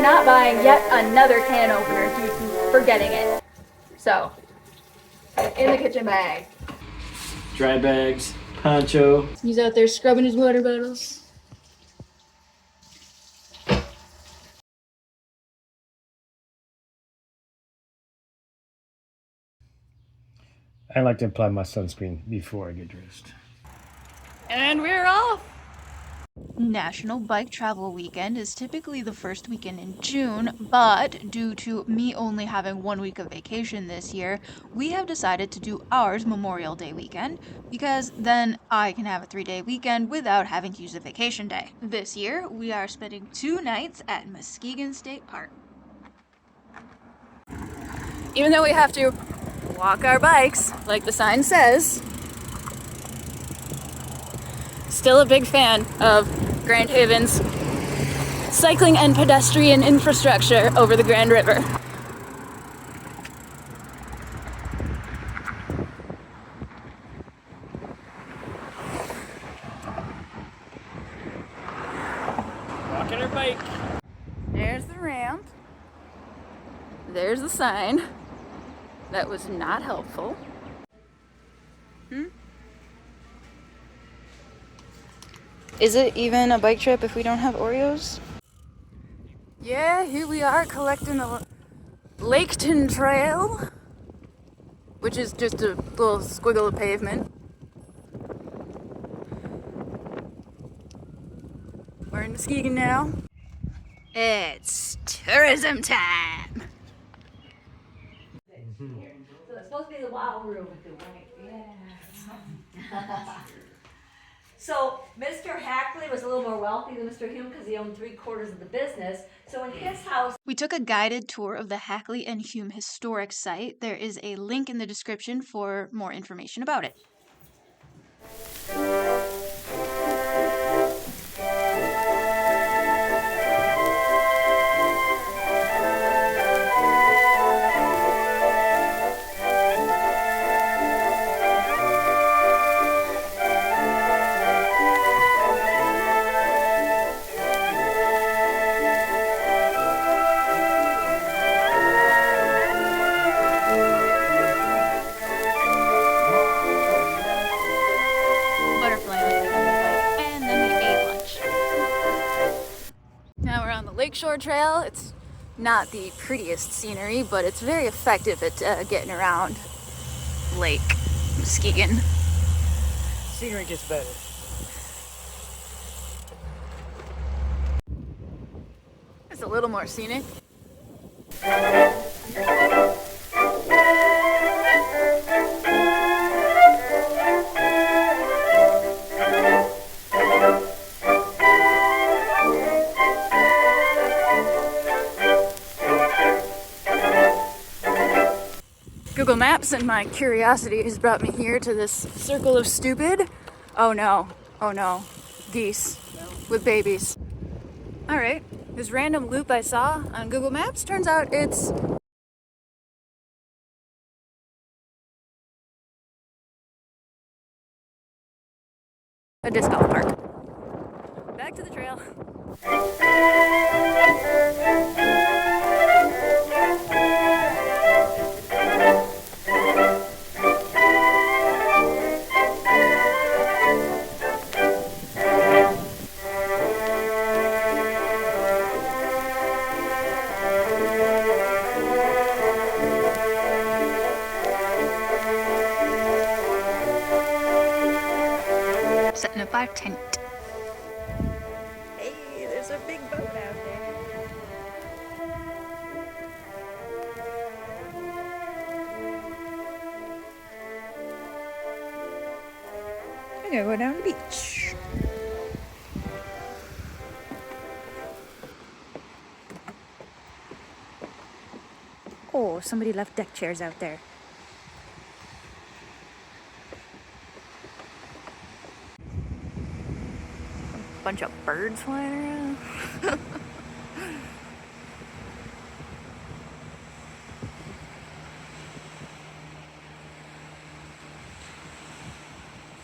not buying yet another can opener due to forgetting it. So, in the kitchen bag. Dry bags, poncho. He's out there scrubbing his water bottles. I like to apply my sunscreen before I get dressed. And we're off! National Bike Travel Weekend is typically the first weekend in June, but due to me only having 1 week of vacation this year, we have decided to do ours Memorial Day weekend, because then I can have a 3-day weekend without having to use a vacation day. This year, we are spending 2 nights at Muskegon State Park. Even though we have to walk our bikes, like the sign says, still a big fan of Grand Haven's cycling and pedestrian infrastructure over the Grand River. Walking her bike. There's the ramp. There's the sign. That was not helpful. Is it even a bike trip if we don't have Oreos? Yeah, here we are collecting the Laketon Trail, which is just a little squiggle of pavement. We're in Muskegon now. It's tourism time! So it's supposed to be the wild room with the white, yeah. So Mr. Hackley was a little more wealthy than Mr. Hume because he owned 3/4 of the business. So in his house, We took a guided tour of the Hackley and Hume Historic Site. There is a link in the description for more information about it. Lakeshore Trail. It's not the prettiest scenery, but it's very effective at getting around Lake Muskegon. Scenery gets better. It's a little more scenic. Google Maps and my curiosity has brought me here to this circle of stupid. Oh no, geese with babies. All right, this random loop I saw on Google Maps, turns out it's a disc golf park. Back to the trail. Setting up our tent. Hey, there's a big boat out there. I'm gonna go down to the beach. Oh, somebody left deck chairs out there. Bunch of birds flying around.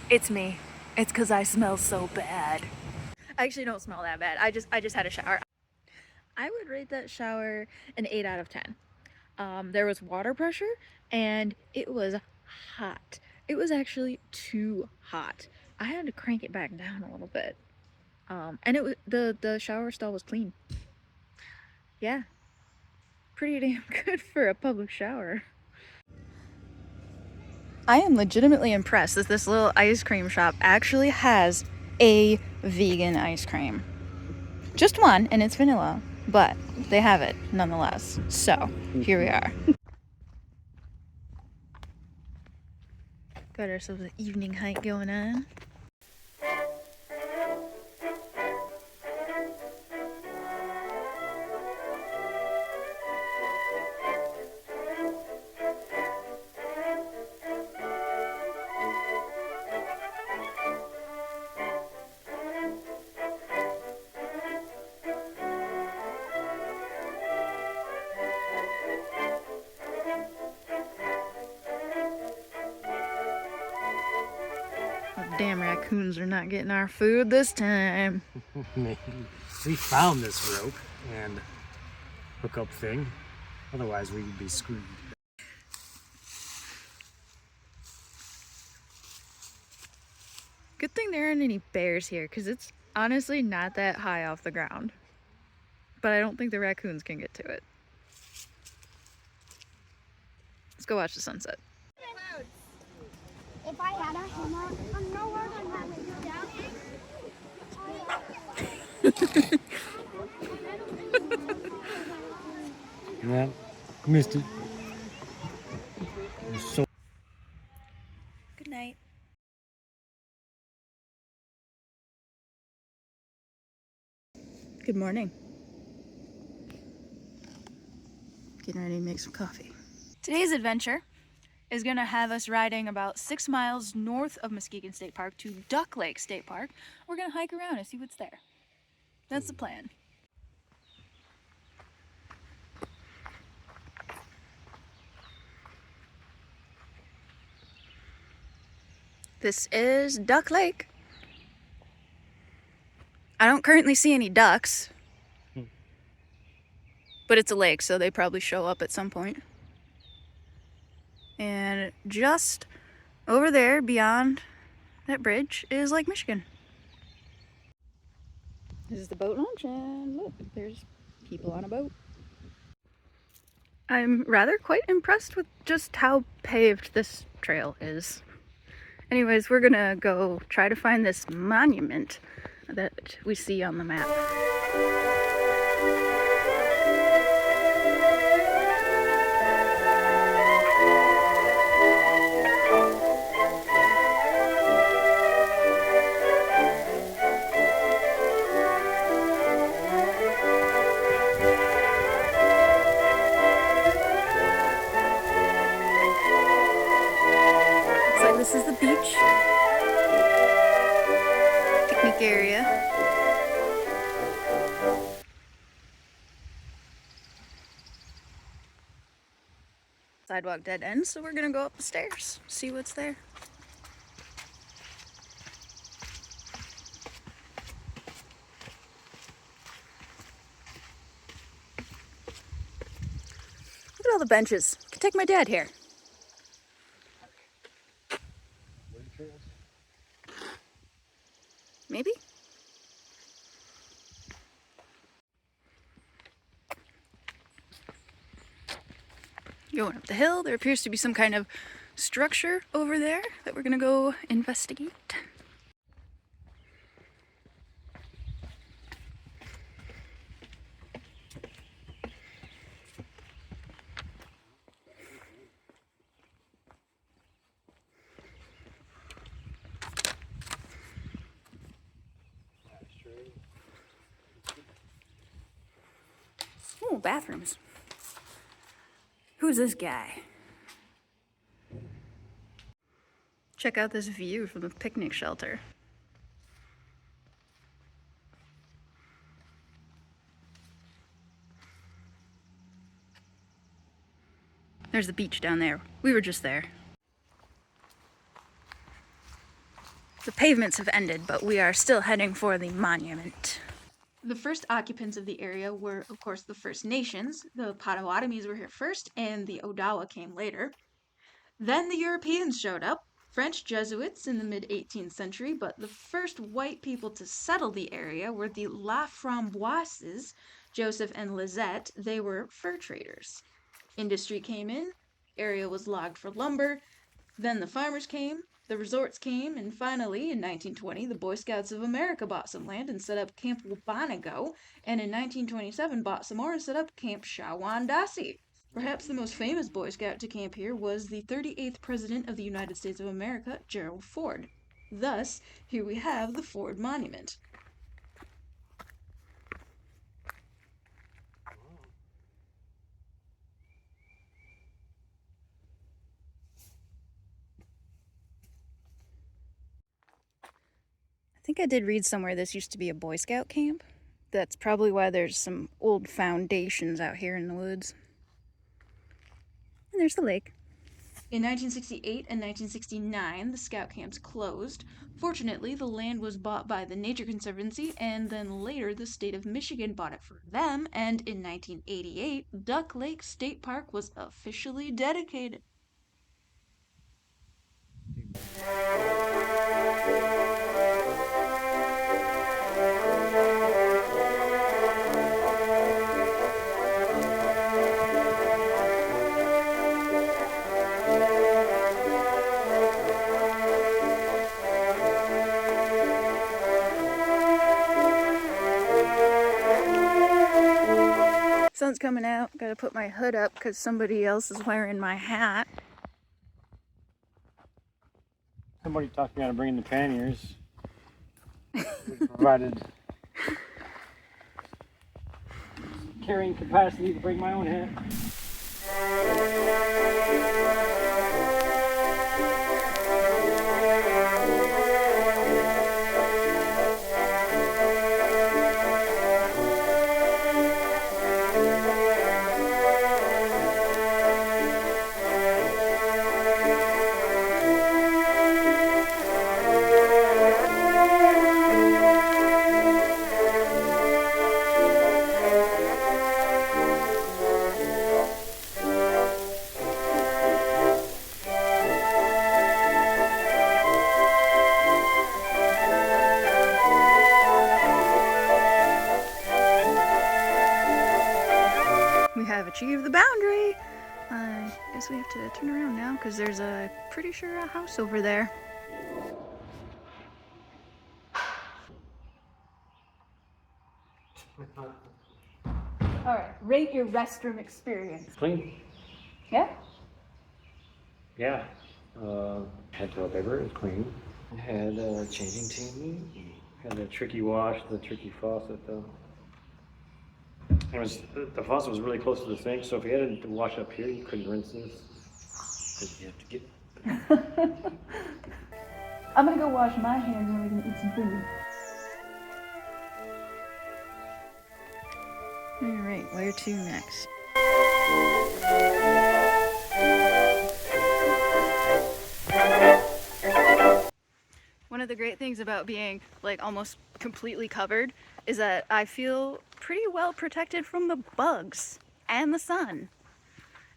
It's me. It's because I smell so bad. I actually don't smell that bad. I just had a shower. I would rate that shower an 8 out of 10. There was water pressure and it was hot. It was actually too hot. I had to crank it back down a little bit. And it was the shower stall was clean. Yeah, pretty damn good for a public shower. I am legitimately impressed that this little ice cream shop actually has a vegan ice cream. Just one, and it's vanilla, but they have it nonetheless. So, here we are. Got ourselves an evening hike going on. Damn raccoons are not getting our food this time. We found this rope and hookup thing. Otherwise, we would be screwed. Good thing there aren't any bears here, because it's honestly not that high off the ground. But I don't think the raccoons can get to it. Let's go watch the sunset. If I had a hammer, I'm nowhere to have it down. Yeah, missed it. So Good night. Good morning. Getting ready to make some coffee. Today's adventure is gonna have us riding about 6 miles north of Muskegon State Park to Duck Lake State Park. We're gonna hike around and see what's there. That's the plan. This is Duck Lake. I don't currently see any ducks, but it's a lake, so they probably show up at some point. And just over there, beyond that bridge, is Lake Michigan. This is the boat launch, and look, there's people on a boat. I'm rather quite impressed with just how paved this trail is. Anyways, we're gonna go try to find this monument that we see on the map. Looks like this is the beach. Picnic area. Sidewalk dead end, so we're gonna go up the stairs, see what's there. Look at all the benches. Could take my dad here. Maybe? Going up the hill, there appears to be some kind of structure over there that we're gonna go investigate. Oh, bathrooms. Who's this guy? Check out this view from the picnic shelter. There's the beach down there. We were just there. The pavements have ended, but we are still heading for the monument. The first occupants of the area were, of course, the First Nations. The Potawatomis were here first, and the Odawa came later. Then the Europeans showed up, French Jesuits in the mid-18th century, but the first white people to settle the area were the Laframboises, Joseph and Lizette. They were fur traders. Industry came in, area was logged for lumber, then the farmers came, the resorts came, and finally, in 1920, the Boy Scouts of America bought some land and set up Camp Wampanoag, and in 1927 bought some more and set up Camp Shawandassi. Perhaps the most famous Boy Scout to camp here was the 38th President of the United States of America, Gerald Ford. Thus, here we have the Ford Monument. I think I did read somewhere this used to be a Boy Scout camp. That's probably why there's some old foundations out here in the woods. And there's the lake. In 1968 and 1969, the scout camps closed. Fortunately, the land was bought by the Nature Conservancy, and then later the state of Michigan bought it for them, and in 1988, Duck Lake State Park was officially dedicated. Sun's coming out. Gotta put my hood up because somebody else is wearing my hat. Somebody talked me out of bringing the panniers. We provided carrying capacity to bring my own hat. Achieve the boundary. I guess we have to turn around now because there's pretty sure a house over there. All right, rate your restroom experience. Clean? Yeah? Yeah. Had toilet paper, it was clean. Had a changing team. Had the tricky wash, the tricky faucet though. The faucet was really close to the sink, so if you had to wash up here, you couldn't rinse this. Because you have to get. I'm gonna go wash my hands and we can eat some food. Alright, where to next? One of the great things about being like almost completely covered is that I feel pretty well protected from the bugs and the sun.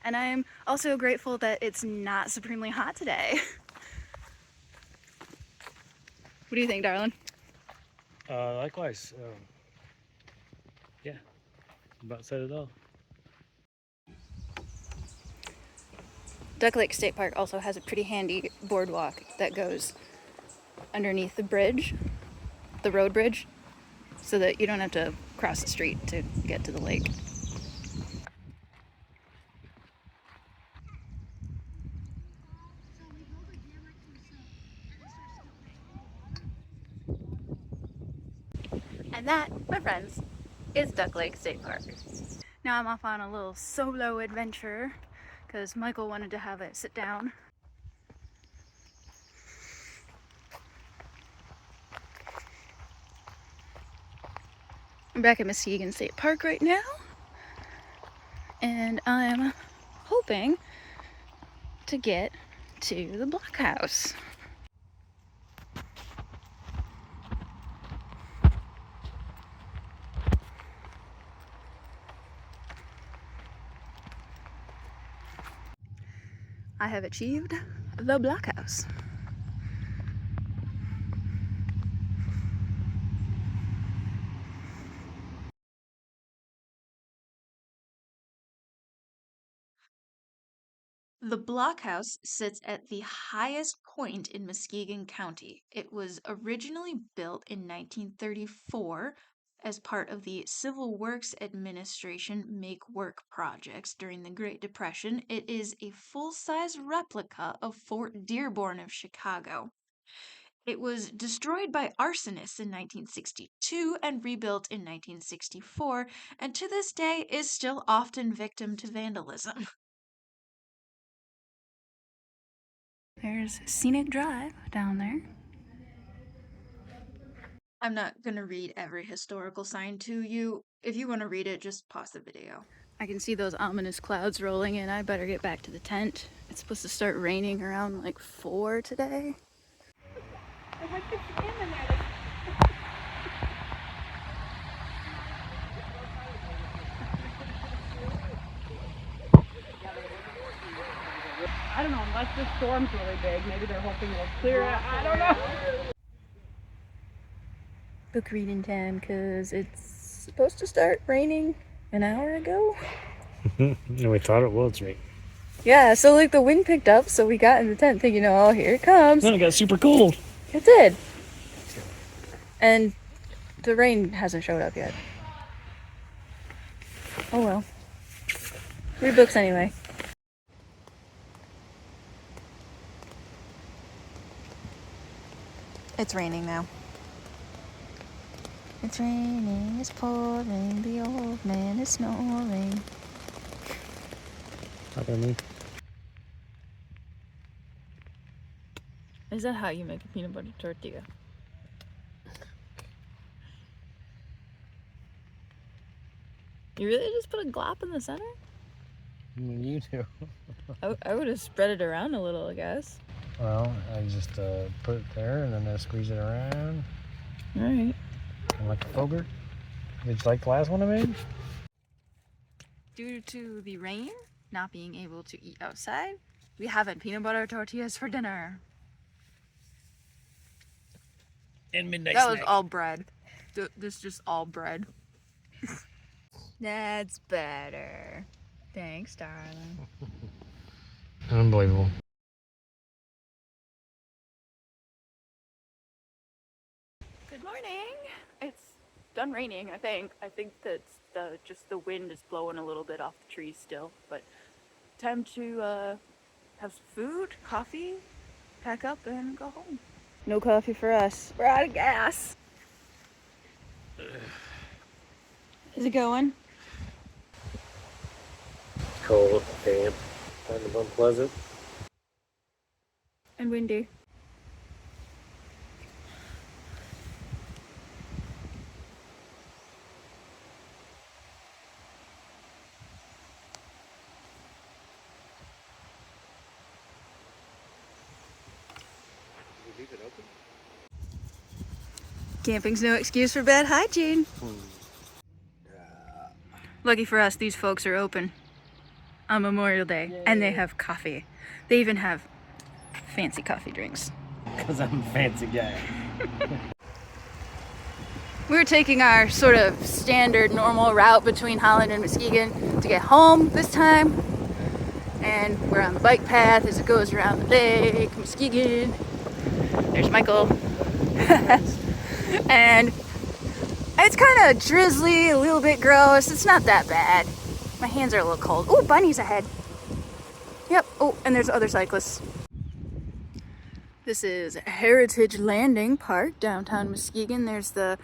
And I'm also grateful that it's not supremely hot today. What do you think, darling? Likewise. Yeah, about said it all. Duck Lake State Park also has a pretty handy boardwalk that goes underneath the bridge, the road bridge, so that you don't have to cross the street to get to the lake. And that, my friends, is Duck Lake State Park. Now I'm off on a little solo adventure because Michael wanted to have it sit down. I'm back at Muskegon State Park right now, and I'm hoping to get to the blockhouse. I have achieved the blockhouse. The blockhouse sits at the highest point in Muskegon County. It was originally built in 1934 as part of the Civil Works Administration Make Work projects during the Great Depression. It is a full-size replica of Fort Dearborn of Chicago. It was destroyed by arsonists in 1962 and rebuilt in 1964, and to this day is still often victim to vandalism. There's Scenic Drive down there. I'm not gonna read every historical sign to you. If you want to read it, just pause the video. I can see those ominous clouds rolling in. I better get back to the tent. It's supposed to start raining around like 4 today. I don't know, unless the storm's really big, maybe they're hoping it'll clear it. I don't know. Book reading time, because it's supposed to start raining an hour ago. And we thought it was right. Yeah, so like the wind picked up, so we got in the tent thinking, oh, here it comes. Then it got super cold. It did. And the rain hasn't showed up yet. Oh well. Read books anyway. It's raining now. It's raining, it's pouring, the old man is snoring. Not by me. Is that how you make a peanut butter tortilla? You really just put a glop in the center? You do. I would have spread it around a little, I guess. Well, I just put it there and then I squeeze it around. Alright. And like a fogger. Did you like the last one I made? Due to the rain, not being able to eat outside, we haven't peanut butter tortillas for dinner. And midnight That was all bread. This is just all bread. That's better. Thanks, darling. Unbelievable. Good morning. It's done raining, I think. I think that just the wind is blowing a little bit off the trees still. But time to have some food, coffee, pack up, and go home. No coffee for us. We're out of gas. Is it going? Cold, damp, kind of unpleasant. And windy. Leave it open? Camping's no excuse for bad hygiene. Lucky for us, these folks are open on Memorial Day, and they have coffee. They even have fancy coffee drinks. Because I'm a fancy guy. We're taking our sort of standard normal route between Holland and Muskegon to get home this time. And we're on the bike path as it goes around the lake, Muskegon. There's Michael. And it's kind of drizzly, a little bit gross. It's not that bad. My hands are a little cold. Oh, bunnies ahead. Yep. Oh, and there's other cyclists. This is Heritage Landing Park, downtown Muskegon. There's the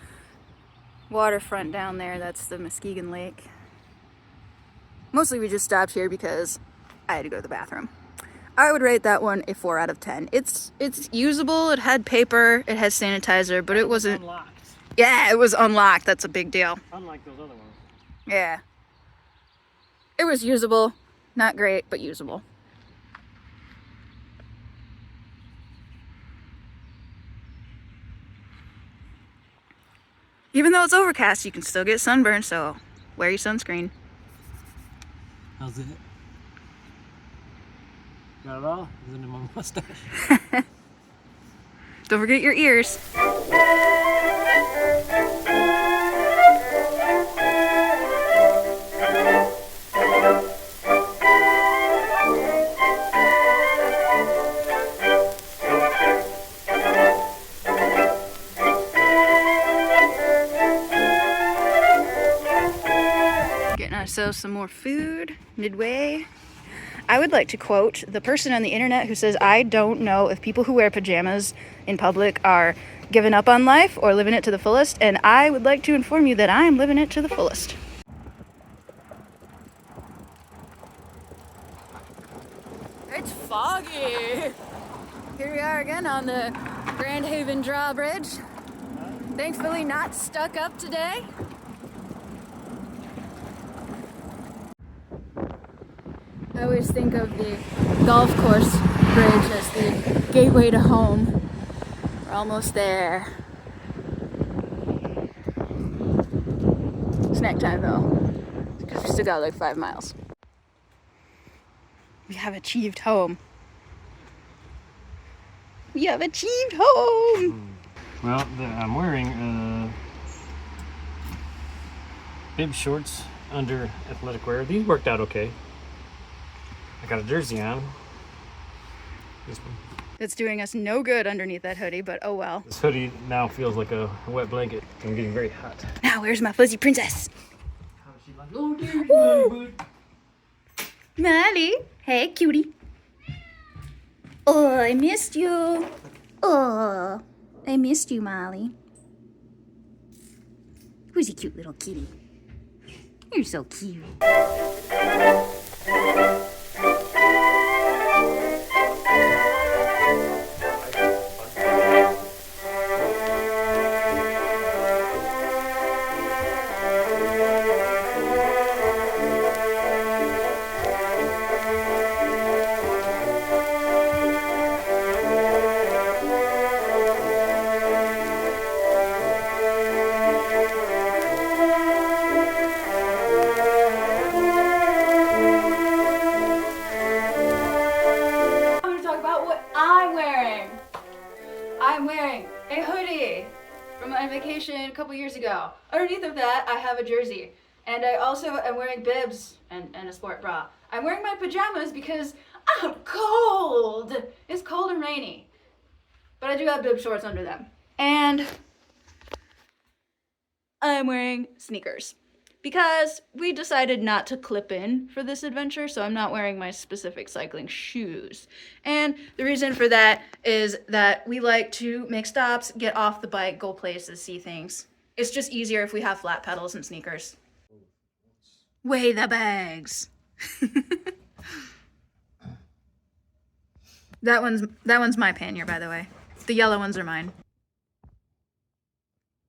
waterfront down there. That's the Muskegon Lake. Mostly we just stopped here because I had to go to the bathroom. I would rate that one a 4 out of 10. It's usable. It had paper. It has sanitizer, but it wasn't. Unlocked. Yeah, it was unlocked. That's a big deal. Unlike those other ones. Yeah. It was usable. Not great, but usable. Even though it's overcast, you can still get sunburned, so wear your sunscreen. How's it? Got it all? Is it in my mustache? Don't forget your ears. Getting ourselves some more food midway. I would like to quote the person on the internet who says, I don't know if people who wear pajamas in public are giving up on life or living it to the fullest, and I would like to inform you that I am living it to the fullest. It's foggy. Here we are again on the Grand Haven drawbridge. Thankfully not stuck up today. I always think of the golf course bridge as the gateway to home. We're almost there. Snack time though, because we still got like 5 miles. We have achieved home. We have achieved home! Well, I'm wearing bib shorts under athletic wear. These worked out okay. I got a jersey on. This one. It's doing us no good underneath that hoodie, but oh well. This hoodie now feels like a wet blanket. I'm getting very hot. Now where's my fuzzy princess? Oh, there's Molly. Molly! Hey, cutie. Oh, I missed you. Oh, I missed you, Molly. Who's a cute little kitty? You're so cute. 'Vacation a couple years ago. Underneath of that, I have a jersey. And I also am wearing bibs and a sport bra. I'm wearing my pajamas because I'm cold. It's cold and rainy. But I do have bib shorts under them. And I'm wearing sneakers. Because we decided not to clip in for this adventure, so I'm not wearing my specific cycling shoes. And the reason for that is that we like to make stops, get off the bike, go places, see things. It's just easier if we have flat pedals and sneakers. Weigh the bags. That one's my pannier, by the way. The yellow ones are mine.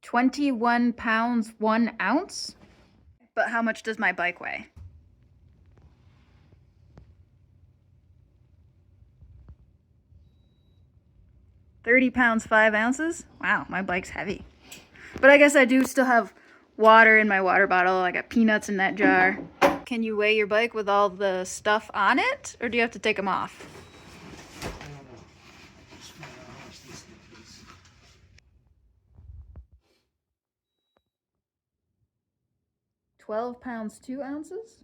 21 pounds, 1 ounce? But how much does my bike weigh? £30 pounds, 5 ounces? Wow, my bike's heavy. But I guess I do still have water in my water bottle. I got peanuts in that jar. Can you weigh your bike with all the stuff on it? Or do you have to take them off? 12 pounds, 2 ounces?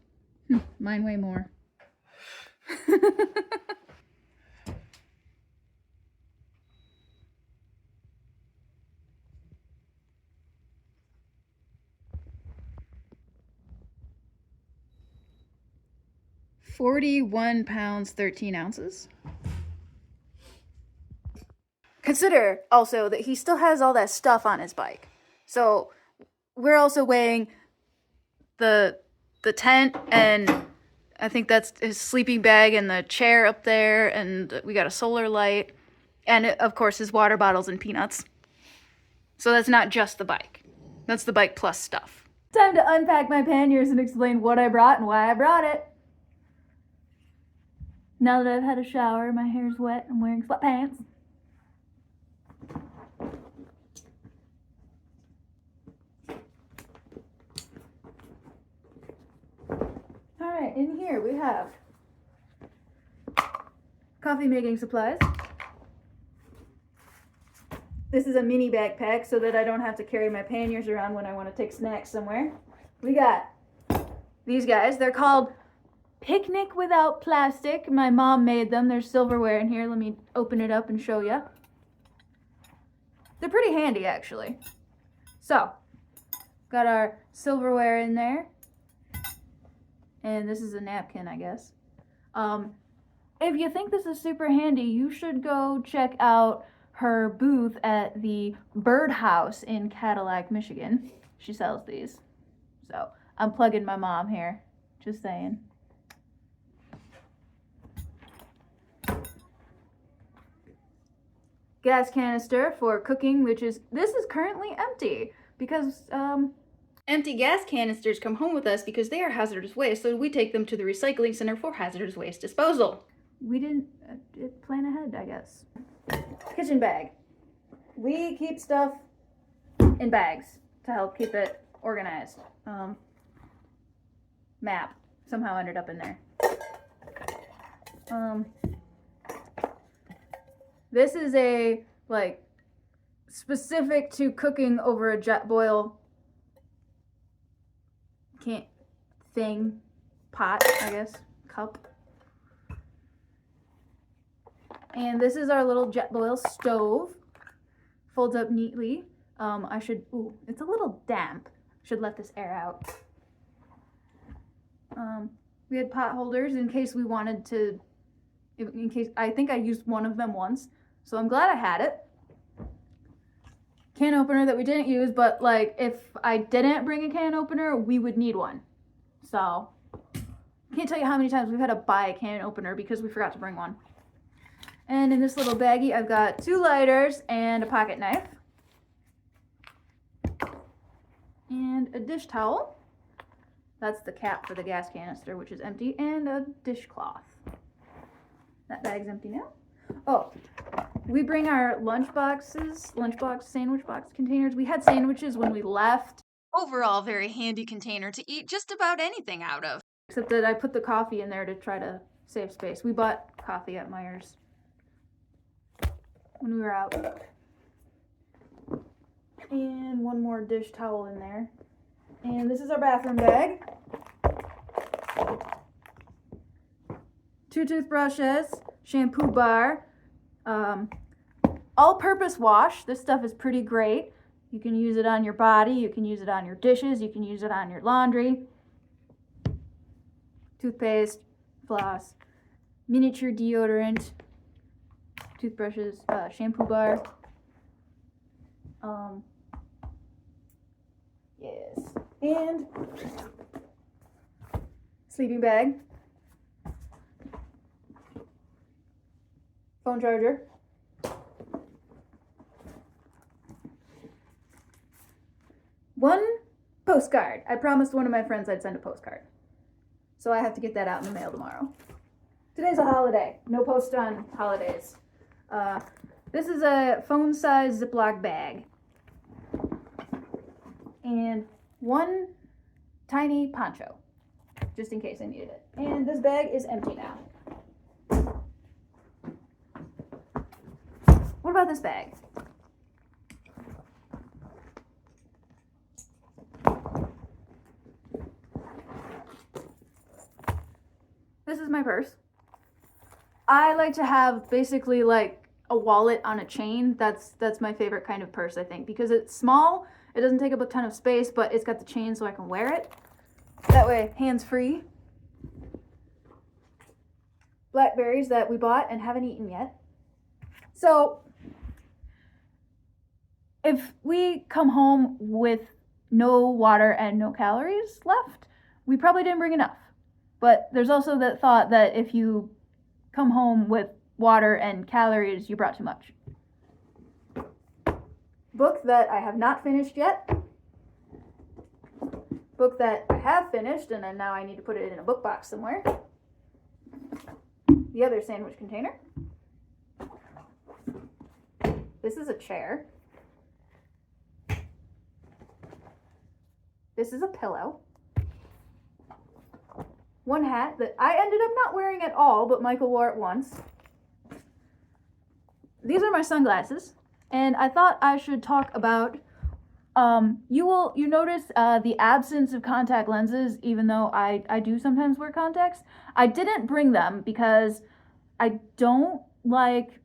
Mine weigh more. £41 pounds, 13 ounces. Consider also that he still has all that stuff on his bike. So we're also weighing the tent, and I think that's his sleeping bag, and the chair up there, and we got a solar light, and of course his water bottles and peanuts. So that's not just the bike. That's the bike plus stuff. Time to unpack my panniers and explain what I brought and why I brought it. Now that I've had a shower, my hair's wet, I'm wearing sweatpants. Alright, in here we have coffee making supplies. This is a mini backpack so that I don't have to carry my panniers around when I want to take snacks somewhere. We got these guys. They're called Picnic Without Plastic. My mom made them. There's silverware in here. Let me open it up and show you. They're pretty handy, actually. So, got our silverware in there. And this is a napkin, I guess. If you think this is super handy, you should go check out her booth at the Birdhouse in Cadillac, Michigan. She sells these. So, I'm plugging my mom here. Just saying. Gas canister for cooking, this is currently empty because empty gas canisters come home with us because they are hazardous waste, so we take them to the recycling center for hazardous waste disposal. We didn't plan ahead, I guess. Kitchen bag. We keep stuff in bags to help keep it organized. Map somehow ended up in there. This is a, like, specific to cooking over a jet boil pot, I guess, cup. And this is our little jet boil stove. Folds up neatly. It's a little damp. Should let this air out. We had pot holders in case we wanted to, I think I used one of them once. So I'm glad I had it. Can opener that we didn't use, but like if I didn't bring a can opener, we would need one. So can't tell you how many times we've had to buy a can opener because we forgot to bring one. And in this little baggie, I've got 2 lighters and a pocket knife. And a dish towel. That's the cap for the gas canister, which is empty, and a dishcloth. That bag's empty now. Oh, we bring our sandwich box containers. We had sandwiches when we left. Overall, very handy container to eat just about anything out of. Except that I put the coffee in there to try to save space. We bought coffee at Meijer's when we were out. And one more dish towel in there. And this is our bathroom bag. 2 toothbrushes, shampoo bar, all-purpose wash. This stuff is pretty great. You can use it on your body, you can use it on your dishes, you can use it on your laundry. Toothpaste, floss, miniature deodorant, toothbrushes, shampoo bar. Yes. And sleeping bag. Phone charger. One postcard. I promised one of my friends I'd send a postcard. So I have to get that out in the mail tomorrow. Today's a holiday. No post on holidays. This is a phone-size Ziploc bag. And one tiny poncho, just in case I needed it. And this bag is empty now. What about this bag? This is my purse. I like to have basically like a wallet on a chain. That's my favorite kind of purse, I think, because it's small. It doesn't take up a ton of space, but it's got the chain so I can wear it. That way, hands-free. Blackberries that we bought and haven't eaten yet. So, if we come home with no water and no calories left, we probably didn't bring enough. But there's also that thought that if you come home with water and calories, you brought too much. Book that I have not finished yet. Book that I have finished, and then now I need to put it in a book box somewhere. The other sandwich container. This is a chair. This is a pillow. One hat that I ended up not wearing at all, but Michael wore it once. these are my sunglasses, and I thought I should talk about, you notice the absence of contact lenses, even though I do sometimes wear contacts. I didn't bring them because I don't like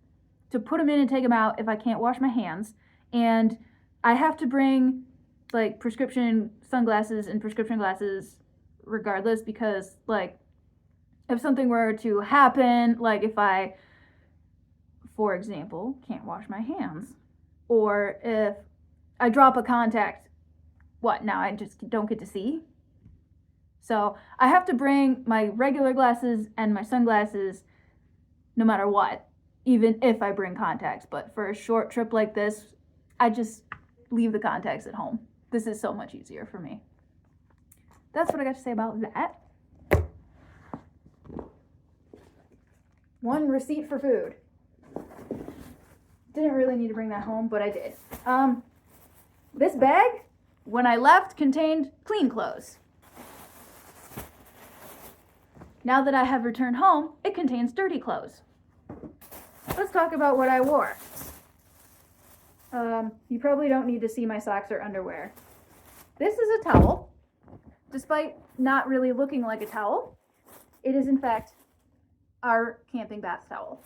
to put them in and take them out if I can't wash my hands, and I have to bring like prescription sunglasses and prescription glasses regardless, because like if something were to happen, like if I, for example, can't wash my hands, or if I drop a contact, what, now I just don't get to see? So I have to bring my regular glasses and my sunglasses no matter what, even if I bring contacts. But for a short trip like this, I just leave the contacts at home. This is so much easier for me. That's what I got to say about that. One receipt for food. Didn't really need to bring that home, but I did. This bag, when I left, contained clean clothes. Now that I have returned home, it contains dirty clothes. Let's talk about what I wore. You probably don't need to see my socks or underwear. This is a towel. Despite not really looking like a towel, it is in fact our camping bath towel.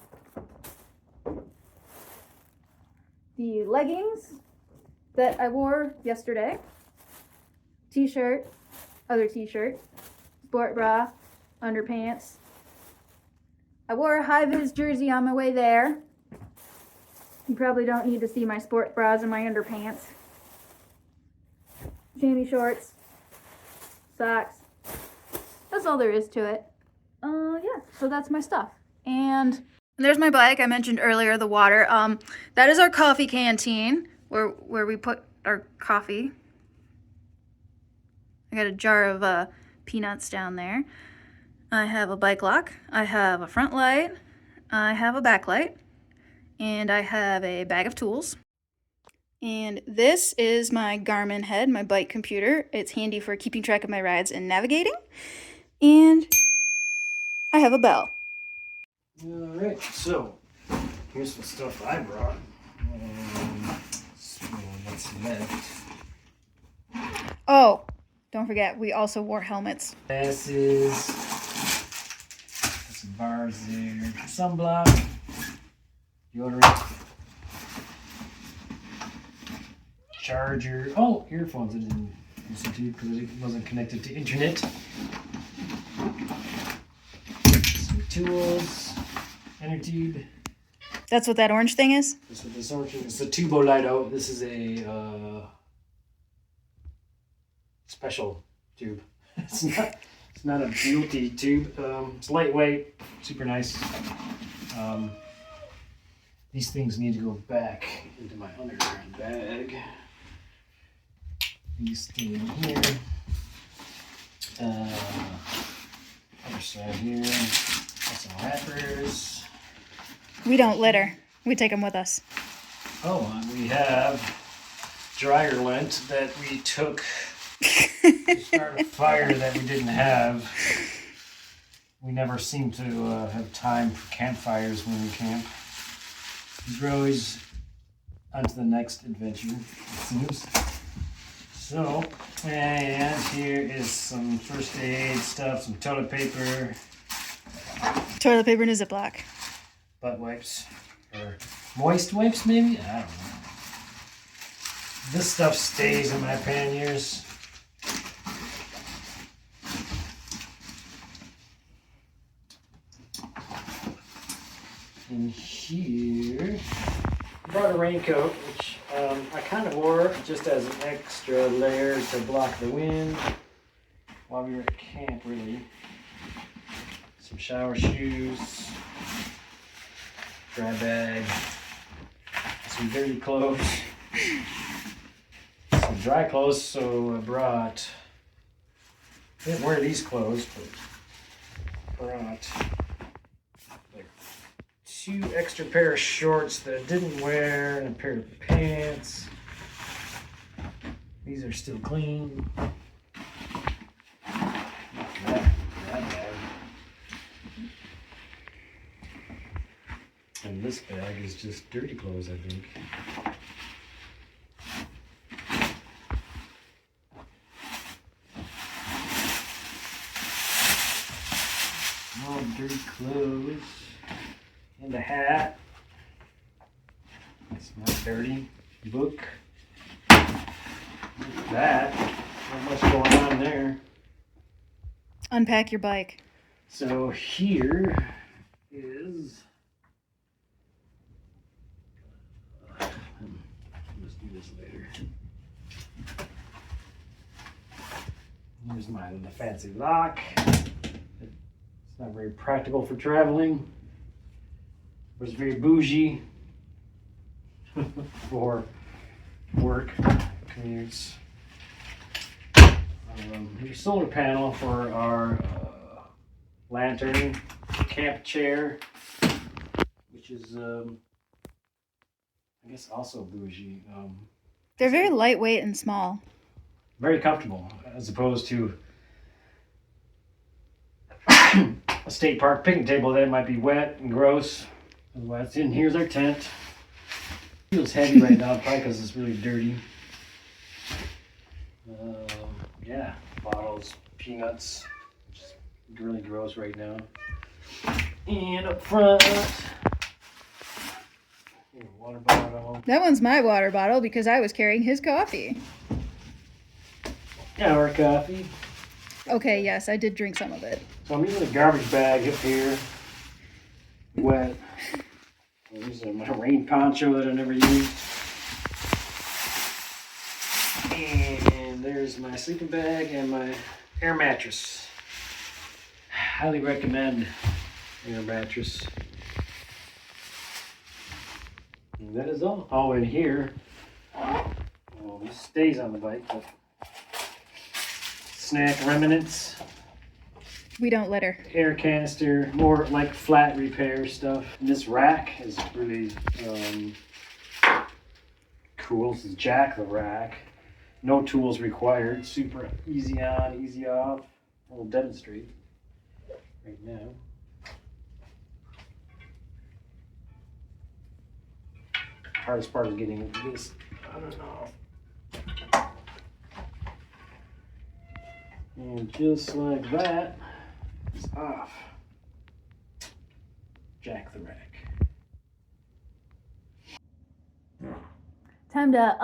The leggings that I wore yesterday, t-shirt, other t-shirt, sport bra, underpants. I wore a high-vis jersey on my way there. You probably don't need to see my sport bras and my underpants. Jammy shorts, socks. That's all there is to it. Yeah, so that's my stuff. And there's my bike. I mentioned earlier the water. That is our coffee canteen where we put our coffee. I got a jar of peanuts down there. I have a bike lock. I have a front light. I have a back light. And I have a bag of tools. And this is my Garmin head, my bike computer. It's handy for keeping track of my rides and navigating. And I have a bell. Alright, so here's some stuff I brought. So what's left? Oh, don't forget, we also wore helmets. Glasses. Some bars there. Sunblock. Deodorant. Charger. Oh, earphones I didn't listen to because it wasn't connected to internet. Some tools. Inner tube. That's what that orange thing is? That's what this orange is. It's a Tubo Lido. This is a special tube. It's not a beauty tube. It's lightweight, super nice. These things need to go back into my underground bag. These stay in here. Other side here. Got some wrappers. We don't litter. We take them with us. Oh, and we have dryer lint that we took to start a fire that we didn't have. We never seem to have time for campfires when we camp. We're always on to the next adventure, it seems. So, and here is some first aid stuff, some toilet paper. Toilet paper in a Ziploc. Butt wipes, or moist wipes maybe? I don't know. This stuff stays in my panniers. In here, I brought a raincoat, which I kind of wore just as an extra layer to block the wind while we were at camp, really. Some shower shoes, dry bag, some dirty clothes, some dry clothes, so I brought, I didn't wear these clothes, but brought like 2 extra pair of shorts that I didn't wear and a pair of pants. These are still clean. Look at that bag. And this this bag is just dirty clothes, I think. All dirty clothes. And a hat. It's not dirty. Book. Look at that. Not much going on there. Unpack your bike. So here is. Let's do this later. Here's my fancy lock. It's not very practical for traveling. It was very bougie for work commutes. Here's a solar panel for our lantern, camp chair, which is I guess also bougie. They're very lightweight and small. Very comfortable as opposed to a state park picnic table that might be wet and gross. What's in here's our tent. Feels heavy right now, probably because it's really dirty. Yeah, bottles, peanuts, which is really gross right now. And up front, water bottle. That one's my water bottle because I was carrying his coffee. Our coffee. Okay, yes, I did drink some of it. So I'm using a garbage bag up here, wet. This is my rain poncho that I never used. And there's my sleeping bag and my air mattress. Highly recommend air mattress. And that is all. Oh, in here, well, this stays on the bike, but snack remnants. We don't litter. Air canister, more like flat repair stuff. And this rack is really cool. This is Jack the rack. No tools required. Super easy on, easy off. I'll demonstrate right now. Hardest part is getting this on and off. And just like that, it's off. Jack the rack. Time to